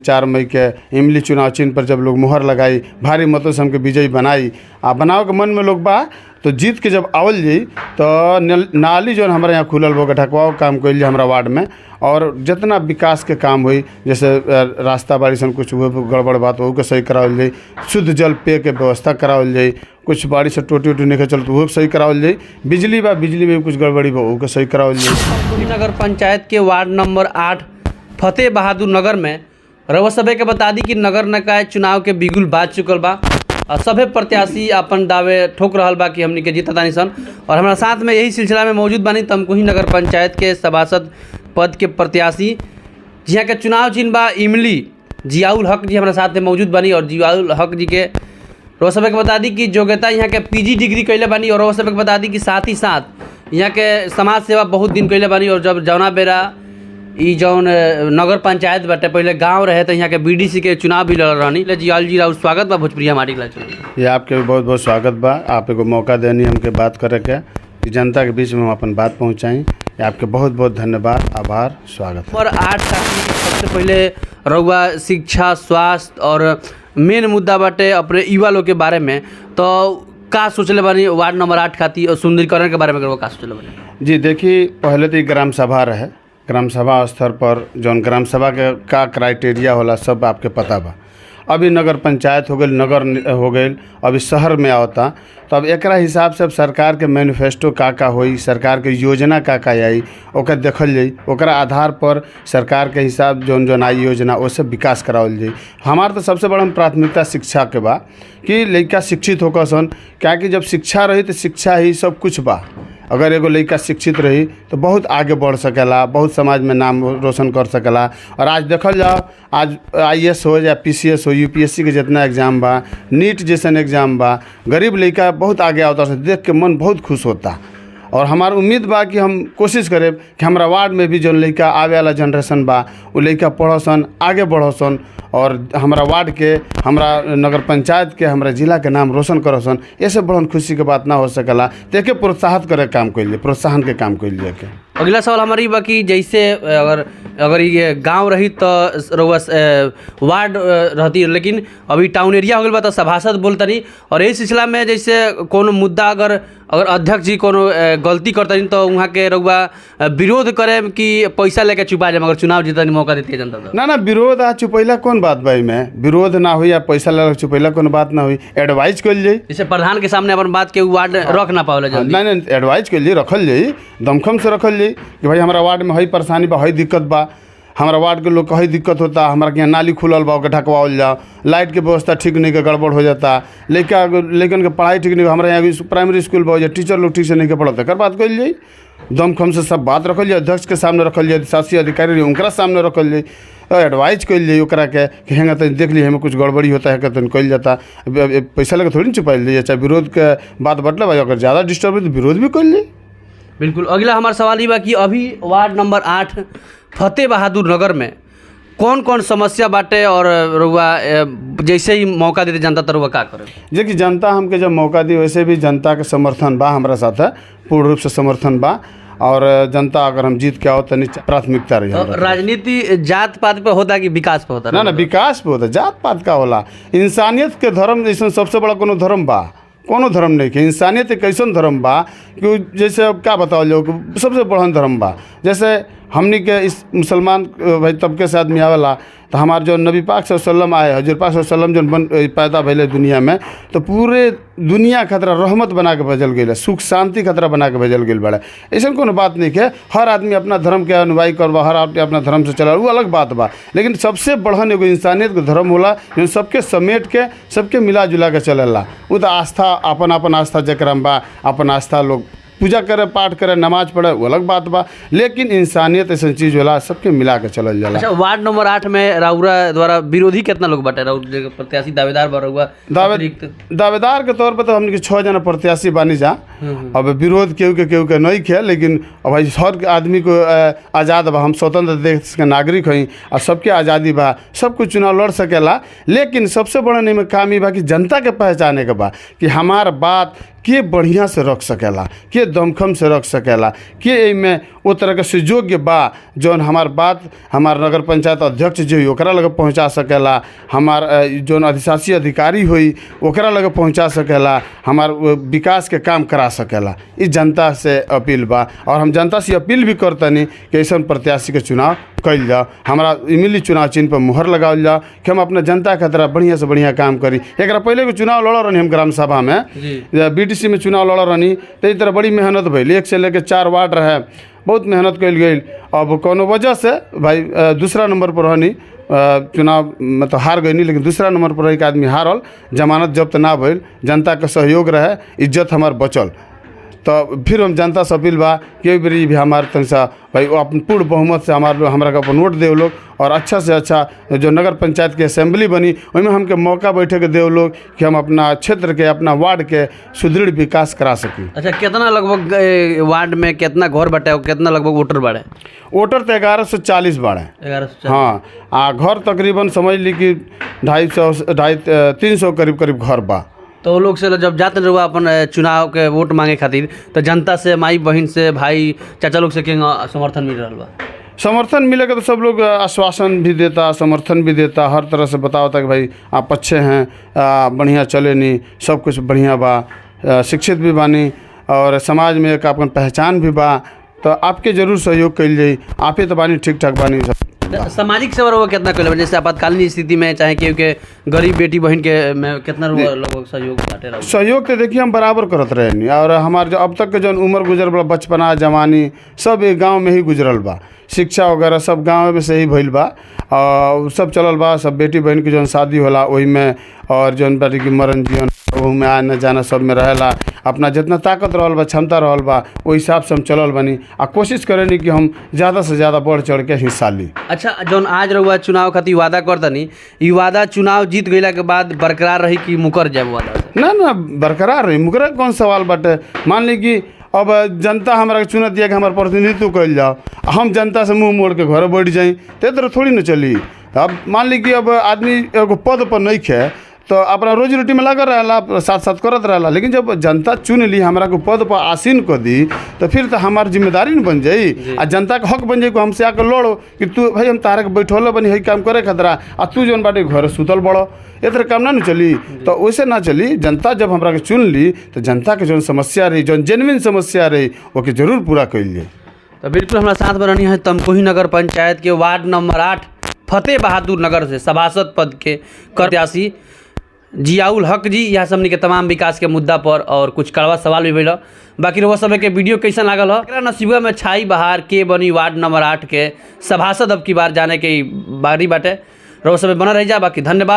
4 मई के इमली चुनाव चिन्ह पर जब लोग मुहर लगाई, भारी मतों से हमके विजयी बनाई आ बनाव के मन में लोग बा, तो जीत के जब आवल जाई तो नाली जो हमारे यहाँ खुलल वो ढकवाओ काम कैल हमारा वार्ड में, और जितना विकास के काम हुई, जैसे रास्ता बाड़ी सन कुछ हुए गड़बड़ बात वो के सही करावल जाई, शुद्ध जल पेय के व्यवस्था करावल जाई, कुछ बाड़ी से टोटी वोटी नहीं चलते वो सही करावल जाई, बिजली में कुछ गड़बड़ी बा वो के सही करावल जाई। नगर पंचायत के वार्ड नंबर 8 फतेह बहादुर नगर में रउआ सभे के बता दी कि नगर निकाय चुनाव के बिगुल बाज चुकल बा और सभे प्रत्याशी अपन दावे ठोक रहल बा कि हमनी के जीततानी सन। और हमारा साथ में यही सिलसिला में मौजूद बानी तमकुही नगर पंचायत के सभासद पद के प्रत्याशी, जिहाँ के चुनाव चिन्ह बा इमली। जियाउल हक जी हमारा साथ में मौजूद बानी और जियाउल हक जी के रउआ सभे के बता दी कि योग्यता यहाँ के PG डिग्री कैले बानी, और रउआ सभे के बता दी कि साथ ही साथ यहाँ के समाज सेवा बहुत दिन कैले बानी। और जब जौना बेरा ई जौन नगर पंचायत बाटे पहले गांव रहे तो यहाँ के BDC के चुनाव भी लड़ रहनी। जियाउल जी राउत स्वागत बा भोजपुरिया माटी के चुनाव। ये आपके भी बहुत बहुत स्वागत बा, आप एगो मौका देनी हमके बात करे के कि जनता के बीच में हम अपन बात पहुँचाई। आपके बहुत बहुत धन्यवाद, आभार, स्वागत। और 8 सबसे पहले रउआ शिक्षा, स्वास्थ्य और मेन मुद्दा बाटे अपने युवा लोग के बारे में, तो का सोचले बानी वार्ड नंबर 8 खातिर और सुंदरीकरण के बारे में का सोचले बानी? जी देखिए, पहले तो ये ग्राम सभा रहे, ग्राम सभा स्तर पर जौन ग्राम सभा के का क्राइटेरिया होला सब आपके पता बा। अभी नगर पंचायत हो गई, नगर हो गई, अभी शहर में आवता, तो अब एकरा हिसाब से अब सरकार के मैनिफेस्टो का होई, सरकार के योजना का आई ओकर देखल जाई, ओकरा आधार पर सरकार के हिसाब जौन आई योजना ओसे विकास करावल जाई। हमार तो सबसे बड़ा प्राथमिकता शिक्षा के बा कि लड़का शिक्षित होकर सन, क्या कि जब शिक्षा रही तो शिक्षा ही सब कुछ बा। अगर एगो लड़का शिक्षित रही तो बहुत आगे बढ़ सकेला, बहुत समाज में नाम रोशन कर सकेला। और आज देखल जाओ, आज IAS हो या PCS हो, UPSC के जितना एग्ज़ाम बा, नीट जैसन एग्ज़ाम बा, गरीब लड़का बहुत आगे आवता है, देख के मन बहुत खुश होता। और हमार उम्मीद बा कि हम कोशिश करें कि हमारा वार्ड में भी जो लड़का आवे वाला जनरेशन बा वो लड़का पढ़सन, आगे बढ़सन और हमारा वार्ड के, हमारा नगर पंचायत के, हमारा जिला के नाम रोशन करसन। ऐसे बड़न खुशी के बात ना हो सकेला, देखे प्रोत्साहित करे काम कैलिए, प्रोत्साहन के काम कैलिए के। अगला सवाल हमारी बा कि जैसे अगर ये गांव रही तो रउआ वार्ड रहती, लेकिन अभी टाउन एरिया हो गई बा तो सभासद बोलतनी। और इस सिलसिला में जैसे कोनो मुद्दा अगर अध्यक्ष जी कोनो गलती करतनी तो वहाँ के रउआ विरोध करे कि पैसा लेके छुपा जाए, मगर चुनाव जीतने मौका देती है जनता? ना विरोध आ छुपैला कौन बात बा, में विरोध ना हुई या पैसा ले छुपैला कौन बात ना हुई, एडवाइज कल जाई। जैसे प्रधान के सामने अपन बात के वार्ड रख ना पावला जल्दी? नहीं, एडवाइज कल जाई, रखल जाई, दमखम से रखल जाई कि भाई हमारा वार्ड में हई परेशानी बा, हई दिक्कत बा, हमारा वार्ड के लोग को हई दिक्कत होता, हमारा के यहाँ नाली खुलल बा ओके ढकवाओल जाओ, लाइट के व्यवस्था ठीक नहीं के गड़बड़ हो जाता, लेकिन के पढ़ाई ठीक नहीं, हमारे यहाँ प्राइमरी स्कूल बा टीचर लोग ठीक से नहीं के पढ़ता, कर बात कल जाई, दमखम से सब बात रखल जाए, अध्यक्ष के सामने रखल जाए, शासी अधिकारी उनका सामने रखल जाए, एडवाइज कल जाए ओकरा के कि हेंगा तो देख ली हमें कुछ गड़बड़ी होता है कहते कल जाता, पैसा लेकर थोड़ी छुपाई जाए, चाहे विरोध के बात बटले भाई, अगर ज़्यादा डिस्टर्ब है तो विरोध भी कल जाए। बिल्कुल। अगला हमारा सवाल ये बा कि अभी वार्ड नंबर 8 फतेह बहादुर नगर में कौन कौन समस्या बाटे, और रउआ जैसे ही मौका देते जनता तो रउआ का करे? देखिए, जनता हमके जब मौका दी वैसे भी जनता के समर्थन बा, हमारा साथ है पूर्ण रूप से समर्थन बा। और जनता अगर हम जीत के आओ तो प्राथमिकता रही। राजनीति जात पात पे होता कि विकास पे होता? ना विकास पे होता, जात पात का होला। इंसानियत के धर्म जैसे सबसे बड़ा कोनो धर्म बा, कोनो धर्म नहीं के। इंसानियत एक ऐसा धर्म बा कि जैसे अब क्या बताओ जो सबसे बड़ा धर्म बा। जैसे हमनी के इस मुसलमान भाई तबके से आदमी आवेला तो हमार जो नबी पाक सल्लल्लाहु आए, हजूर पाक सल्लल्लाहु जो पैदा भैले दुनिया में, तो पूरे दुनिया खतरा रहमत बना के भेजल गई, सुख शांति खतरा बना के भेजल गई बड़ा। ऐसा कोनो बात नहीं है, हर आदमी अपना धर्म के अनुयायी करवा, हर आदमी अपना धर्म से चला, वो अलग बात बा। लेकिन सबसे बढ़न एगो इंसानियत के धर्म होला जो सबके समेट के सबके मिला जुला के चलेला। वो तो आस्था, अपन आस्था जकरा में बा, अपन आस्था लोग पूजा करे, पाठ करे, नमाज पढ़े, वो अलग बात बा। लेकिन इंसानियत ऐसा चीज़ होला सबके मिला के चलल जाला। अच्छा, वार्ड नंबर 8 में राउरा द्वारा विरोधी कितना लोग बाटे? राउर प्रत्याशी दावेदार बा रउआ? दावेदार के तौर पर तो हमने 6 जना प्रत्याशी बानी जा। अब विरोध केहू के नहीं खे, लेकिन अब भाई हर आदमी को आज़ाद बा, हम स्वतंत्र देश के नागरिक हई और सबके आज़ादी बा, सब कुछ चुनाव लड़ सकेला। लेकिन सबसे बड़ा नहीं में काम ही बा कि जनता के पहचाने के बा कि हमार बात के बढ़िया से रख सकेला, के दमखम से रख सकेला, के एमे वो तरह के सुयोग्य बा जौन हमार बात हमार नगर पंचायत अध्यक्ष जो ओकरा लगे पहुंचा सकेला, हमार जौन अधिशासी अधिकारी हुई ओकरा लगे पहुंचा सकेला, हमार विकास के काम करा सकेला। इस जनता से अपील बा और हम जनता से अपील भी करतनी कि ऐसा प्रत्याशी के चुनाव कल जाओ, हमारा इमिली चुनाव चिन्ह पर मुहर लगावल जाओ कि हम अपना जनता के तरह बढ़िया से बढ़िया काम करी। एक पहले के चुनाव लड़ रही हम ग्राम सभा में BDC में चुनाव लड़ रही तो तरह बड़ी मेहनत भैल, 1 से लेकर 4 वार्ड रहे, बहुत मेहनत कल गई। अब कोनो वजह से भाई दूसरा नंबर पर रहनी चुनाव मतलब हार गई, लेकिन दूसरा नंबर पर एक आदमी हारल, जमानत जब्त ना भइल, जनता के सहयोग रहे, इज्जत हमार बचल। तो फिर हम जनता से अपील बा कि बेरी भी हमारे तनसा भाई अपन पूर्ण बहुमत से हमारा का अपन वोट दे लोग और अच्छा से अच्छा जो नगर पंचायत के असेंबली बनी उसमें हमके मौका बैठे के दे लोग कि हम अपना क्षेत्र के अपना वार्ड के सुदृढ़ विकास करा सकी। अच्छा, कितना लगभग वार्ड में कितना घर बटे और कितना लगभग वोटर बाड़े? वोटर तो 1140 बाड़े। 1140? हाँ, घर तकरीबन समझ ली कि 250-300 करीब घर बा। तो वो लोग से जब जाते रहुआ अपन चुनाव के वोट मांगे खातिर तो जनता से, माई बहन से, भाई चाचा लोग से के समर्थन मिल रहा बा? समर्थन मिलेगा तो सब लोग आश्वासन भी देता, समर्थन भी देता, हर तरह से बताता कि भाई आप अच्छे हैं, बढ़िया चले नहीं, सब कुछ बढ़िया बा, शिक्षित भी बानी और समाज में एक अपन पहचान भी बा, तो आपके जरूर सहयोग कल जाई, आप ही तो बानी ठीक ठाक बानी। सब सामाजिक सेवा रहुआ कितना कल, जैसे आपातकालीन स्थिति में चाहे क्योंकि गरीब बेटी बहन के में कितना लोग सहयोग बाटे रहा? सहयोग तो देखिए हम बराबर करत रहे और हमारे जो अब तक के जो उम्र गुजर बा, बचपना जवानी सब एक गाँव में ही गुजरल बा, शिक्षा वगैरह सब गाँव में से ही भइल बा और सब चलल बा। सब बेटी बहन की जौन शादी होला वही में और जौन बेटी की मरण जीवन वह में आना जाना सब में रहेला, अपना जितना ताकत रहल बा, क्षमता रहल बा, वही हिसाब से हम चलल बनी आ कोशिश करेनी कि हम ज़्यादा से ज़्यादा बढ़ चढ़ के हिस्सा ली। अच्छा, जौन आज रहुआ चुनाव खातिर वादा करतनी, ई वादा चुनाव जीत गईला के बाद बरकरार रही कि मुकर जाए वादा? ना बरकरार रही, मुकरा कौन सवाल बाटे। मान ली कि अब जनता हमारा चुनत दिया कि हमारा प्रतिनिधित्व कल जाओ, हम जनता से मुंह मोड़ के घर बैठ जाई तो तरह थोड़ी ना चली। अब मान ली कि अब आदमी एगो पद पर नहीं खे तो अपना रोजी रोटी में लगा रहा, साथ साथ करत रहा, लेकिन जब जनता चुन ली हमारा को पद पर आसीन कर दी तो फिर तो हमारी जिम्मेदारी न बन जाई आ जनता का हक बन जाई को हमसे आकर लड़ो कि तू भाई हम तारा के बैठौले बनी है काम करे खतरा आ तू जौन बाटे घर सुतल बड़ो, ये तरह काम ना चली। तो वैसे ना चली। जनता जब हमारा के चुन ली तो जनता के जौन समस्या रही, जौन जेन्युइन समस्या रही वो के जरूर पूरा कइल जाए। तो बिल्कुल हमारा साथ बनी है तमकुही नगर पंचायत के वार्ड नंबर 8 फतेह बहादुर नगर से सभासद पद के प्रत्याशी जियाउल हक जी। यह सबने के तमाम विकास के मुद्दा पर और कुछ कड़वा सवाल भी मिला। बाकी रहुआ सब के वीडियो कैसा लागल हो, नसीबा में छाई बहार के बनी वार्ड नंबर 8 के सभासद अब की बार जाने के बारी बाटे। रहुआ सब बना रह जा। बाकी धन्यवाद।